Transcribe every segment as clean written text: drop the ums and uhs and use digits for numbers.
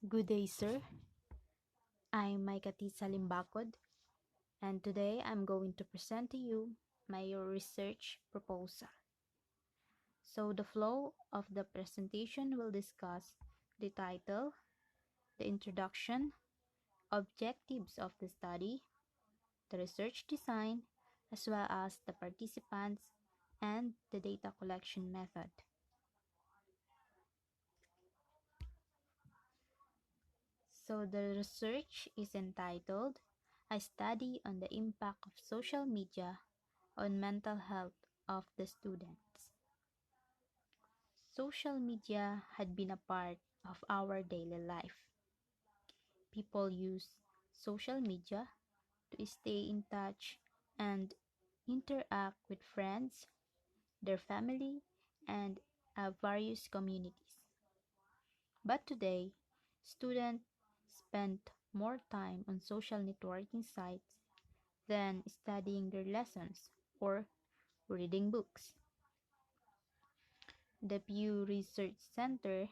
Good day, sir. I'm Maikatisa Limbakod, and today I'm going to present to you my research proposal. So the flow of the presentation will discuss the title, the introduction, objectives of the study, the research design, as well as the participants and the data collection method. So the research is entitled A Study on the Impact of Social Media on Mental Health of the Students. Social media had been a part of our daily life. People use social media to stay in touch and interact with friends, their family, and various communities. But today, students spend more time on social networking sites than studying their lessons or reading books. The Pew Research Center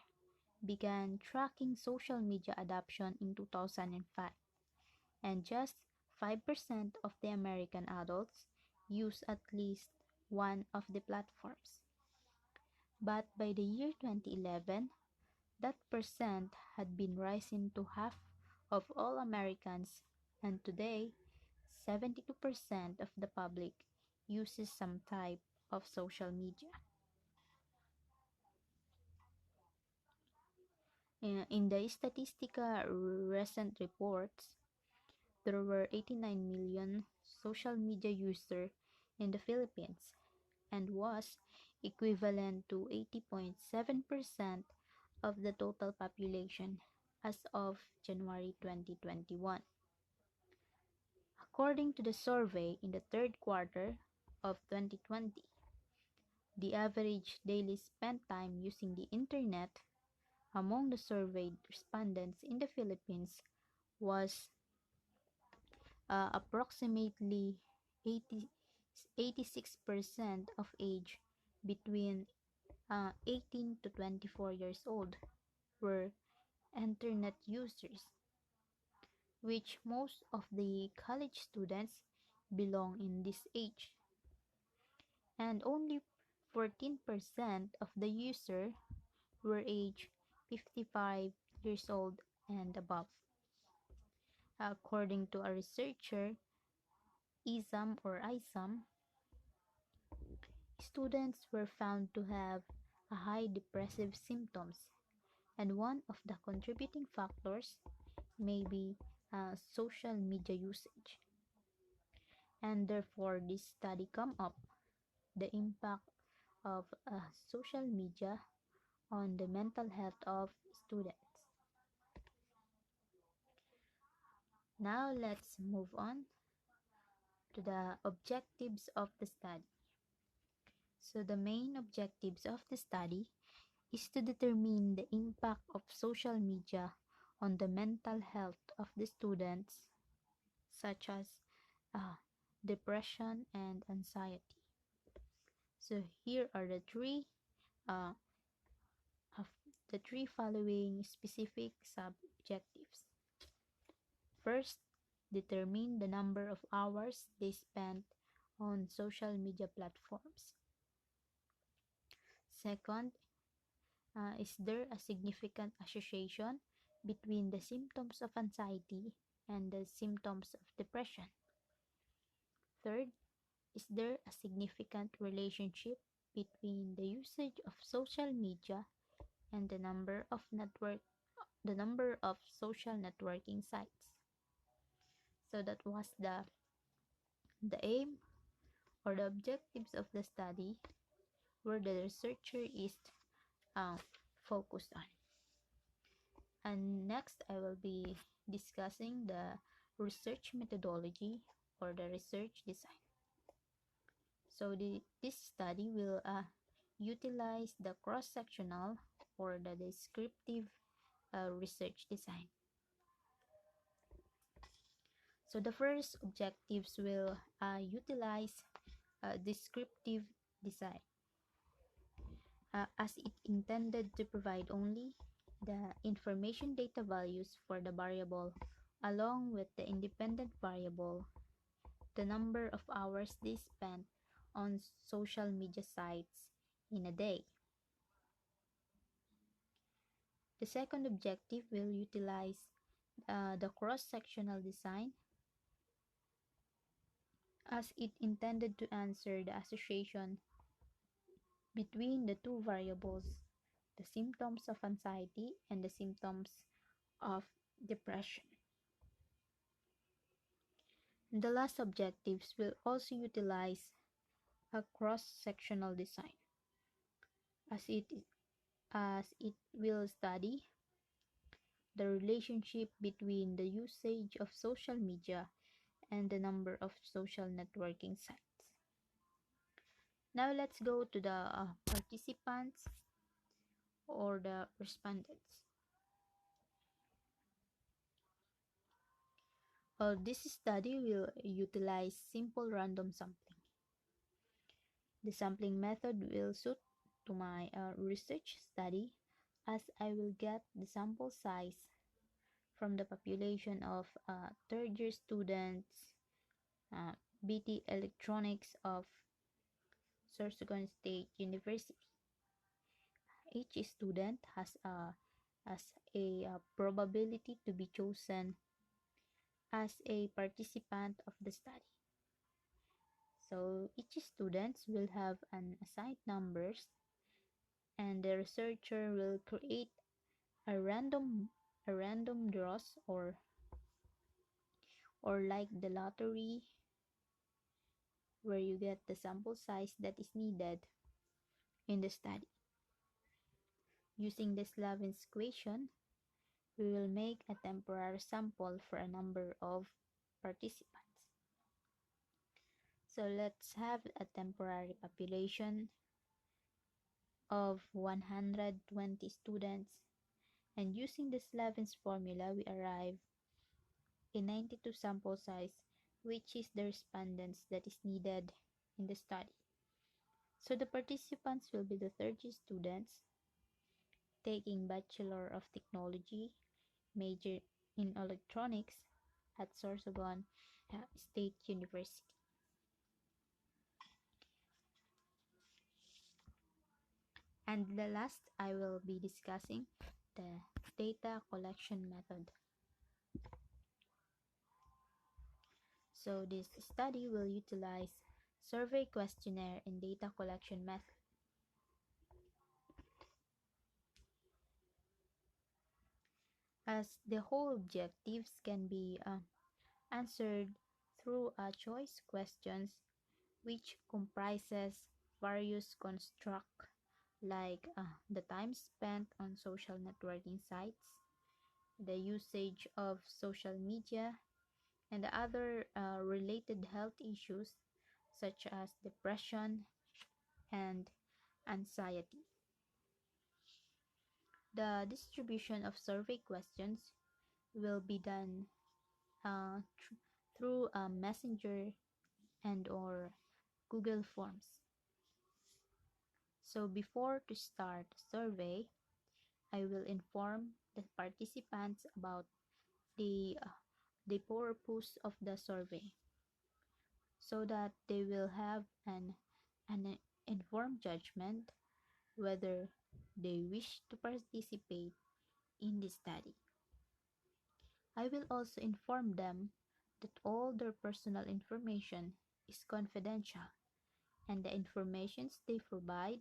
began tracking social media adoption in 2005, and just 5% of the American adults use at least one of the platforms. But by the year 2011, that percent had been rising to half of all Americans, and today, 72% of the public uses some type of social media. In the Statistica recent reports, there were 89 million social media users in the Philippines and was equivalent to 80.7% of the total population as of January 2021. According to the survey in the third quarter of 2020, the average daily spent time using the internet among the surveyed respondents in the Philippines was approximately 86% of age between 18 to 24 years old were internet users, which most of the college students belong in this age, and only 14% of the users were age 55 years old and above. According to a researcher, ISAM, students were found to have a high depressive symptoms, and one of the contributing factors may be social media usage. And therefore, this study come up the impact of social media on the mental health of students. Now let's move on to the objectives of the study. So the main objectives of the study is to determine the impact of social media on the mental health of the students, such as uh, depression and anxiety. So here are uh, of the three following specific subjectives. First, determine the number of hours they spend on social media platforms. Second, is there a significant association between the symptoms of anxiety and the symptoms of depression? Third, is there a significant relationship between the usage of social media and the number of social networking sites? So that was the aim or the objectives of the study where the researcher is uh, focused on. And next, I will be discussing the research methodology or the research design. So this study will utilize the cross-sectional or the descriptive research design. So the first objectives will utilize descriptive design as it intended to provide only the information data values for the variable along with the independent variable, the number of hours they spent on social media sites in a day. The second objective will utilize the cross-sectional design as it intended to answer the association between the two variables, the symptoms of anxiety and the symptoms of depression. The last objectives will also utilize a cross-sectional design as it will study the relationship between the usage of social media and the number of social networking sites. Now let's go to the participants or the respondents. This study will utilize simple random sampling. The sampling method will suit to my research study as I will get the sample size from the population of third year students, BT Electronics of Sorsogon State University. Each student has a probability to be chosen as a participant of the study. So each student will have an assigned numbers, and the researcher will create a random draws or like the lottery where you get the sample size that is needed in the study. Using the Slavin's equation, we will make a temporary sample for a number of participants. So let's have a temporary population of 120 students, and using the Slavin's formula, we arrive a 92 sample size, which is the respondents that is needed in the study. So the participants will be the 30 students taking Bachelor of Technology, major in electronics at Sorsogon State University. And the last, I will be discussing the data collection method. So this study will utilize survey questionnaire and data collection method. As the whole objectives can be answered through choice questions which comprises various constructs like the time spent on social networking sites, the usage of social media, and the other related health issues such as depression and anxiety. The distribution of survey questions will be done through Messenger and or Google Forms. So before to start the survey, I will inform the participants about the purpose of the survey so that they will have an informed judgment whether they wish to participate in the study. I will also inform them that all their personal information is confidential and the information they provide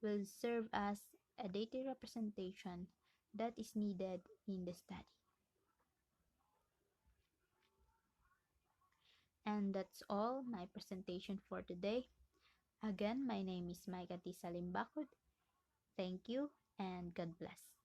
will serve as a data representation that is needed in the study. And that's all my presentation for today. Again, my name is Maika T. Salim Bakod. Thank you and God bless.